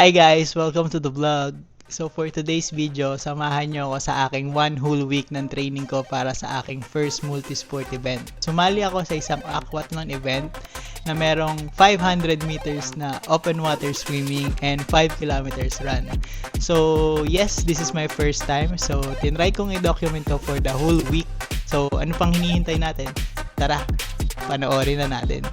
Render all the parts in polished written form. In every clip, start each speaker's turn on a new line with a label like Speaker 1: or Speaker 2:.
Speaker 1: Hi guys! Welcome to the vlog. So for today's video, samahan nyo ako sa aking one whole week ng training ko para sa aking first multisport event. Sumali ako sa isang aquathlon event na merong 500 meters na open water swimming and 5 kilometers run. So yes, this is my first time. So tinry kong i-document to for the whole week. So ano pang hinihintay natin? Tara, panoorin na natin.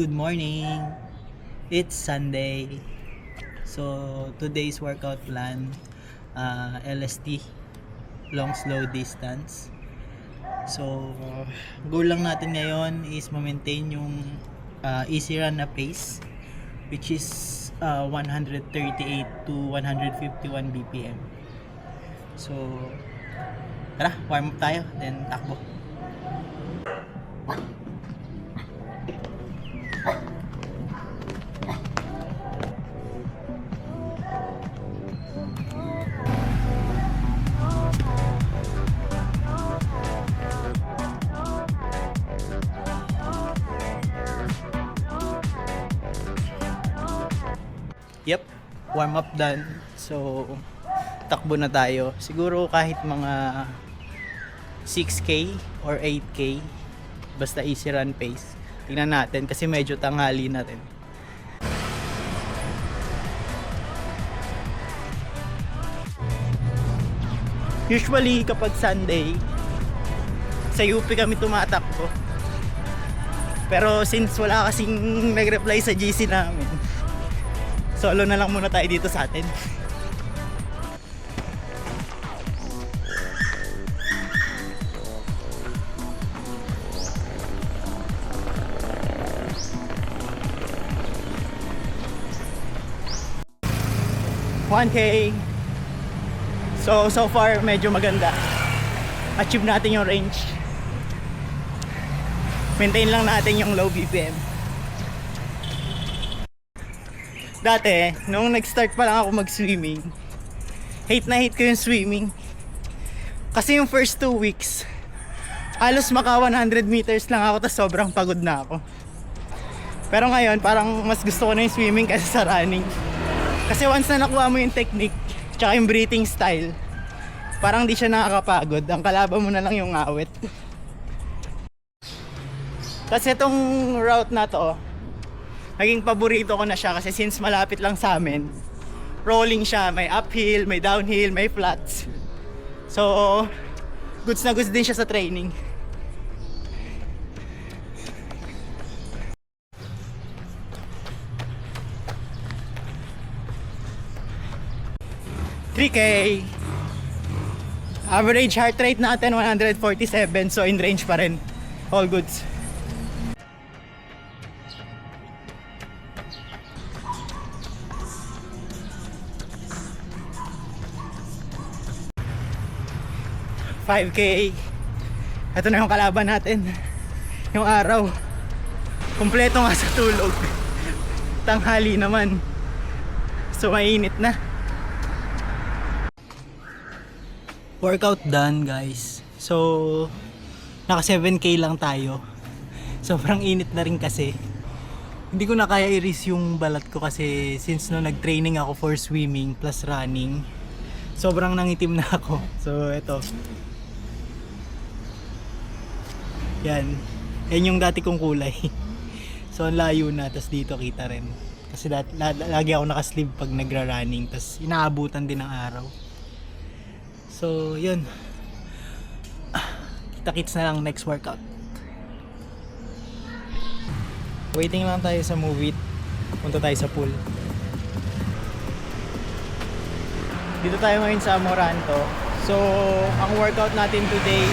Speaker 1: Good morning! It's Sunday. So, today's workout plan, LST, long slow distance. So, goal lang natin ngayon is ma-maintain yung easy run na pace, which is 138 to 151 BPM. So, tara, warm up tayo, then takbo. Yep, warm up done. So, takbo na tayo. Siguro kahit mga 6K or 8K, basta easy run pace. Tingnan natin kasi medyo tanghali na rin. Usually kapag Sunday, sa UP kami tumatakbo. Pero since wala kasing nag-reply sa GC namin, solo na lang muna tayo dito sa atin. $1K. So far medyo maganda. Achieve natin yung range. Maintain lang natin yung low BPM. Dati, nung nag-start pa lang ako mag-swimming, hate na hate ko yung swimming. Kasi yung first 2 weeks, halos maka 100 meters lang ako tapos sobrang pagod na ako. Pero ngayon, parang mas gusto ko na yung swimming kaysa sa running. Kasi once na nakuha mo yung technique, tsaka yung breathing style, parang di siya nakakapagod. Ang kalaban mo na lang yung awit. Kasi itong route na to, naging paborito ko na siya kasi since malapit lang sa amin, rolling siya, may uphill, may downhill, may flats. So, goods na goods din siya sa training. $3K. Average heart rate natin 147, so in range pa rin. All goods. $5K. Ito na yung kalaban natin. Yung araw. Kumpleto nga sa tulog. Tanghali naman. So mainit na. Workout done guys. So naka 7K lang tayo. Sobrang init na rin kasi. Hindi ko na kaya i-risk yung balat ko kasi since no nag-training ako for swimming plus running, sobrang nangitim na ako. So eto. Yan. Yan yung dati kong kulay. So ang layo na, tas dito kita rin. Kasi lagi ako naka-sleeve pag nagra-running, tas inaabutan din ng araw. So yun. Kita-kits na lang next workout. Waiting lang tayo sa movie. Punta tayo sa pool. Dito tayo ngayon sa Moranto. So ang workout natin today,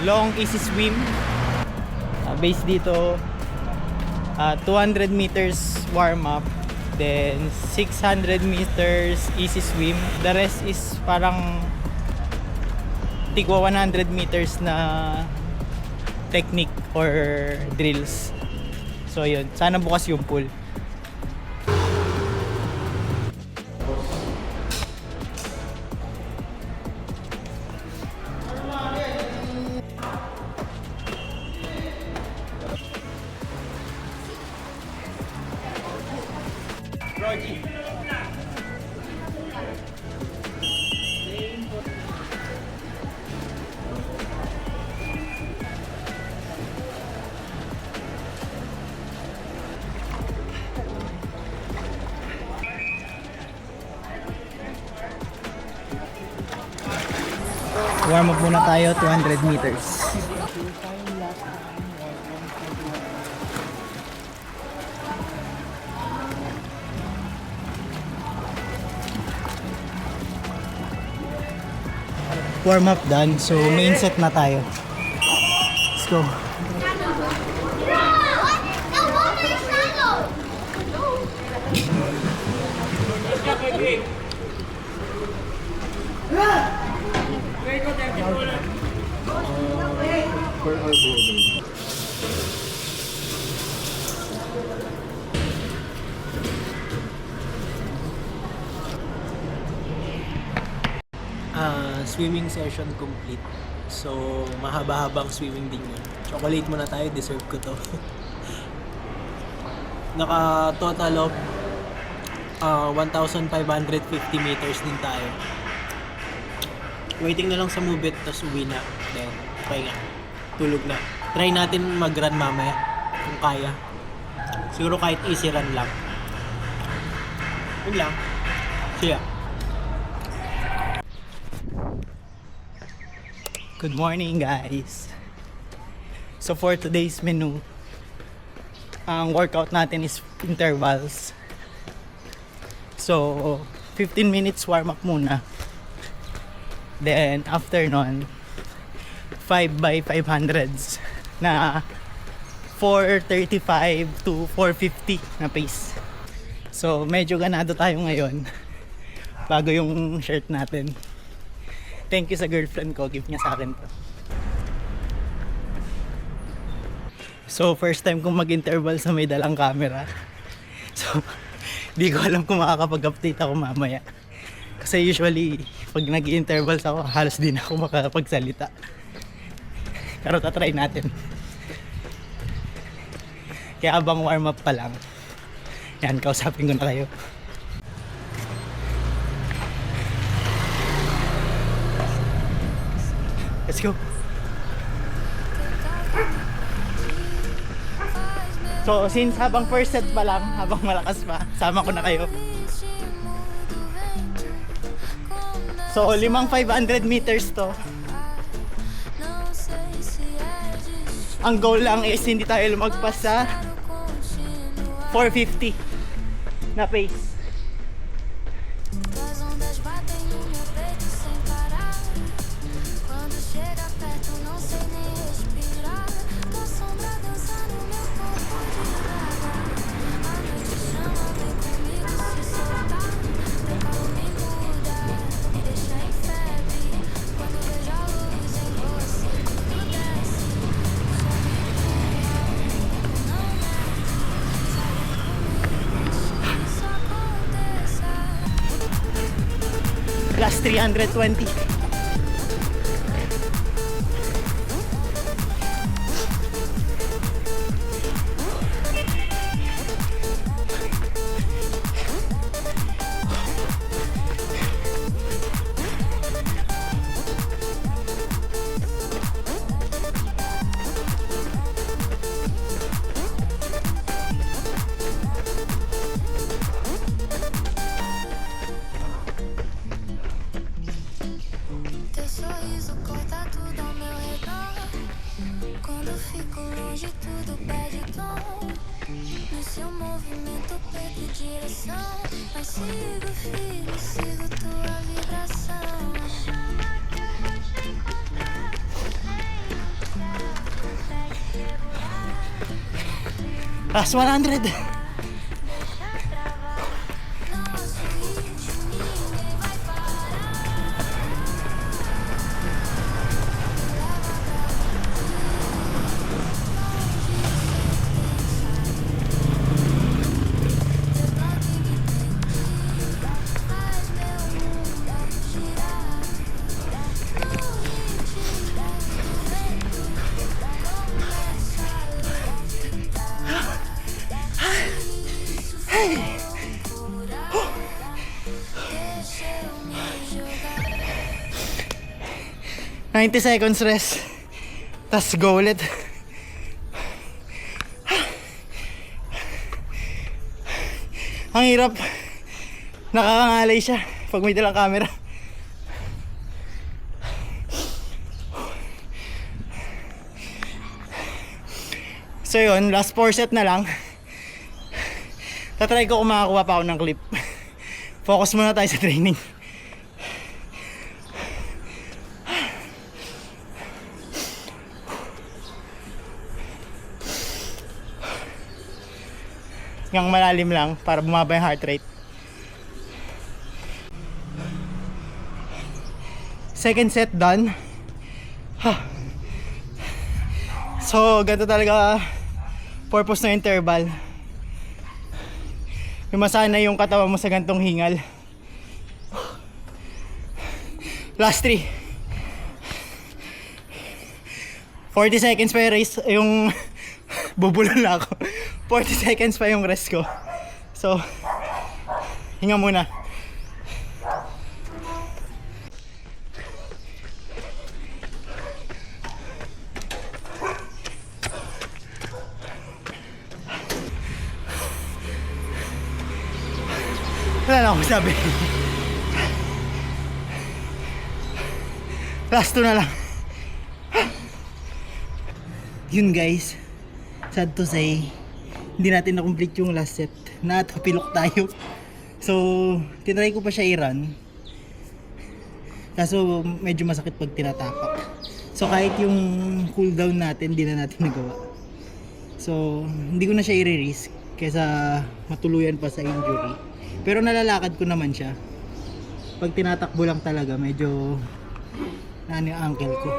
Speaker 1: long easy swim. Base dito 200 meters warm up, then 600 meters easy swim. The rest is parang tigwa 100 meters na technique or drills. So yun, sana bukas yung pool. Warm up muna tayo, 200 meters. Warm up done, so main set na tayo. Let's go.
Speaker 2: Swimming session complete. So, mahaba-habang swimming din yun. Chocolate muna tayo, deserve ko to. Naka total of 1,550 meters din tayo. Waiting na lang sa move it, tapos uwi na. Then, pahinga. Tulog na. Try natin mag-run mamaya, kung kaya. Siguro kahit easy run lang. Yun lang. See ya.
Speaker 1: Good morning guys. So for today's menu, ang workout natin is intervals. So 15 minutes warm up muna. Then after nun 5 by 500s na 435 to 450 na pace. So medyo ganado tayo ngayon. Bago yung shirt natin. Thank you sa girlfriend ko, gift niya sa akin to. So first time kong mag-interval sa may dalang camera. So di ko alam kung makakapag-update ako mamaya. Kasi usually pag nag-intervals ako, halos din ako makakapagsalita. Pero tatry natin. Kaya abang warm up pa lang. Yan, kausapin ko na kayo. Let's go. So since habang first set pa lang, habang malakas pa, sama ko na kayo. So 500 meters to. Ang goal lang is hindi tayo lumagpas sa 450 na pace. Plus 320.
Speaker 3: Fico longe, tudo perde tom. No seu movimento, perco direção. Mas sigo firme, sigo tua vibração. Chama que eu vou te encontrar. Consegue segurar.
Speaker 1: Last 100.
Speaker 3: Nosso ritmo, ninguém vai parar. Deixa eu me jogar.
Speaker 1: 90 seconds rest. Tas go ulit. Ang hirap. Nakakangalay siya pag may dalang camera.
Speaker 4: So yun, last 4 set na lang. Tatry ko kung makakuha pa ako ng clip. Focus muna tayo sa training. Hanggang malalim lang para bumaba yung heart rate. Second set done. So, ganito talaga purpose ng interval. Yung masana yung katawan mo sa gantong hingal. Last 3. 40 seconds pa yung race, yung bubulol na ako. 40 seconds pa yung rest ko. So, hinga muna. Wala na akong sabi. Last 2 na lang. Yun guys, sad to say, hindi natin na-complete yung last set. Natapilok tayo. So, tinry ko pa siya i-run. Kaso medyo masakit pag tinatapak. So kahit yung cooldown natin, hindi na natin nagawa. So, hindi ko na siya i-risk kaysa matuluyan pa sa injury. Pero nalalakad ko naman siya. Pag tinatakbo lang talaga, medyo yung ankle ko.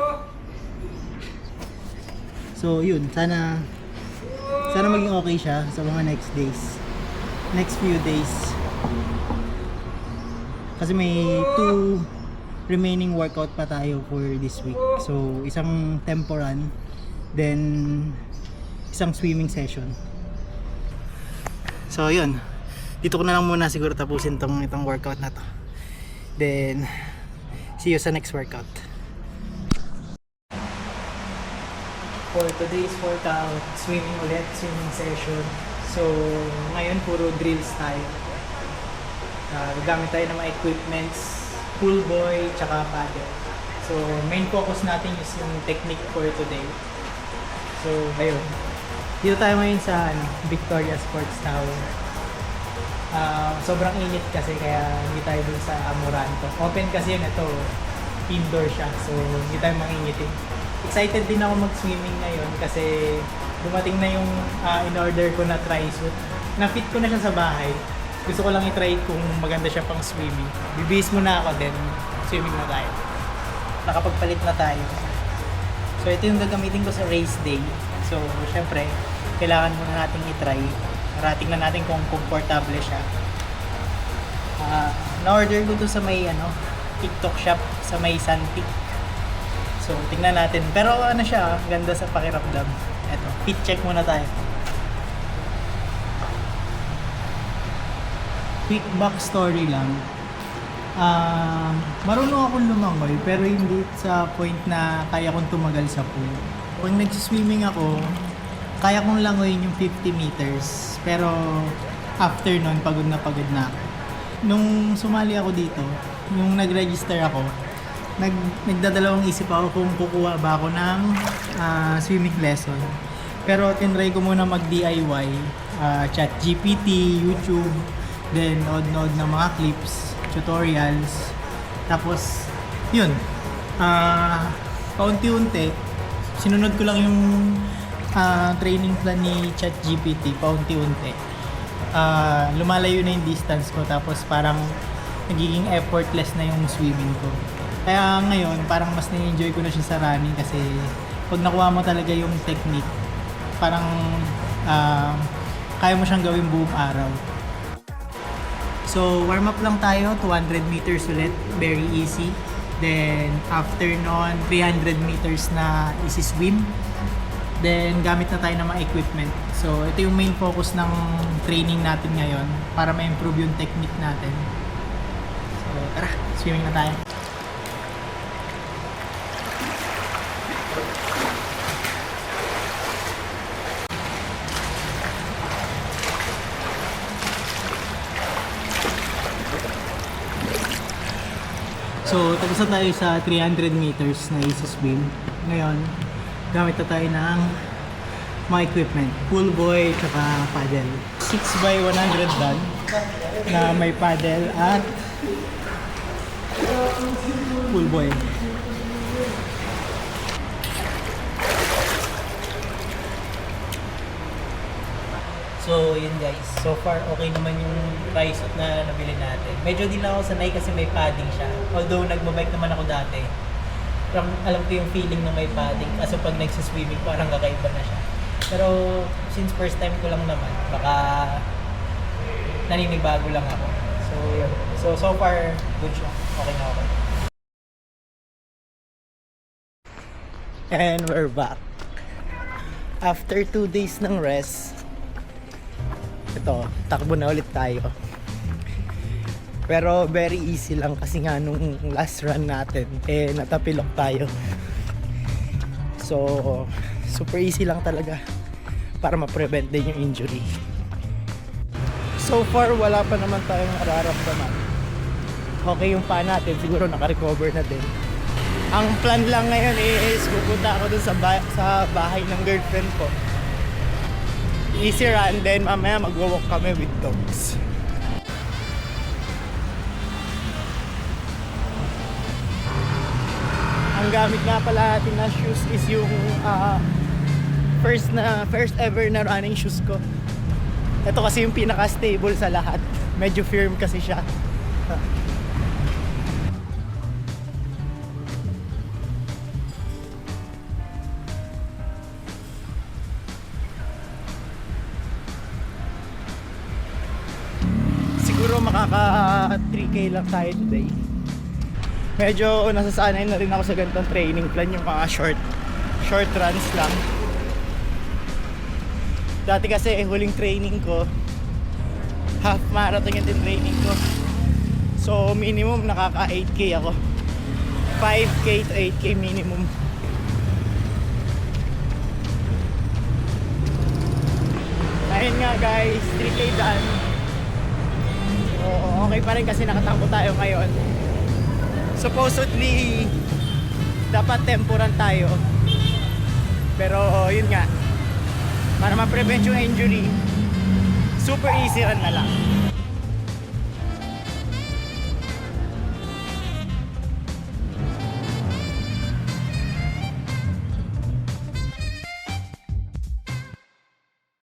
Speaker 4: So yun, sana maging okay siya sa mga next few days. Kasi may 2 remaining workout pa tayo for this week. So isang tempo run, then isang swimming session. So yun, dito ko na lang muna siguro tapusin itong workout na to. Then see you sa next workout.
Speaker 1: For today's workout, swimming session. So, ngayon puro drills tayo. Gagamit tayo ng mga equipments, pool buoy, tsaka paddle. So, main focus natin is yung technique for today. So, ayun. Dito tayo ngayon sa Victoria Sports Tower. Sobrang init kasi kaya hindi tayo dun sa Amoranto. Open kasi yun, ito indoor siya. So, hindi tayo mangingitin. Excited din ako mag-swimming ngayon kasi dumating na yung in-order ko na tri-suit. Na-fit ko na siya sa bahay. Gusto ko lang i-try kung maganda siya pang swimming. Bibihis muna ako, then swimming na tayo. Nakapagpalit na tayo. So ito yung gagamitin ko sa race day. So syempre, kailangan muna natin i-try. Rating na natin kung komportable siya. Na-order ko to sa may TikTok shop sa may Santi. So, tingnan natin. Pero siya, ganda sa pakiramdam. Eto, fit check muna tayo. Quick backstory lang. Marunong akong lumangoy, pero hindi sa point na kaya kong tumagal sa pool. Pag nagsiswimming ako, kaya kong langoyin yung 50 meters. Pero after nun, pagod na ako. Nung sumali ako dito, nung nag-register ako, nagdadalawang isip ako kung kukuha ba ako ng swimming lesson. Pero tinry ko muna mag-DIY, ChatGPT, YouTube, then nod ng mga clips, tutorials. Tapos, yun, paunti-unti, sinunod ko lang yung training plan ni ChatGPT, paunti-unti. Lumalayo na yung distance ko, tapos parang nagiging effortless na yung swimming ko. Kaya ngayon, parang mas na-enjoy ko na siya sa running kasi pag nakuha mo talaga yung technique, parang kaya mo siyang gawin buong araw. So, warm up lang tayo, 200 meters ulit, very easy. Then, after nun, 300 meters na easy swim. Then, gamit na tayo ng mga equipment. So, ito yung main focus ng training natin ngayon para ma-improve yung technique natin. So, tara, swimming na tayo. So, tapos na tayo sa 300 meters na easy swim. Ngayon, gamit na tayo ng
Speaker 4: mga equipment. Pool boy, tsaka paddle. 6x100 done na may paddle at pool boy.
Speaker 2: So, yun guys. So far, okay naman yung price na nabili natin. Medyo din ako sanay kasi may padding siya. Although, nagbabike naman ako dati. Parang alam ko yung feeling na may padding. Kaso pag nagsiswimming, parang kakaiba na siya. Pero, since first time ko lang naman, baka naninibago lang ako. So, yun. So far, good siya. Okay na okay.
Speaker 4: And we're back. After 2 days ng rest, ito, takbo na ulit tayo. Pero very easy lang kasi nga nung last run natin, natapilok tayo. So, super easy lang talaga para ma-prevent din yung injury. So far, wala pa naman tayong nararamdaman. Okay yung paa natin, siguro naka-recover na din. Ang plan lang ngayon is pupunta ako dun sa bahay ng girlfriend ko. Easy run, then mamaya mag-walk kami with dogs. Ang gamit nga pala natin na shoes is yung first ever na running shoes ko. Ito kasi yung pinaka-stable sa lahat. Medyo firm kasi siya. Siguro makaka 3K lang tayo today. Medyo nasasanay na rin ako sa ganitong training plan, yung mga short runs lang. Dati kasi huling training ko, half marathon yung training ko. So minimum nakaka 8K ako. 5K to 8K minimum. Ayun nga guys, 3K done. Oo, okay pa rin kasi nakatakbo tayo ngayon. Supposedly dapat temporan tayo. Pero yun nga, para ma-prevent yung injury, super easy run na lang.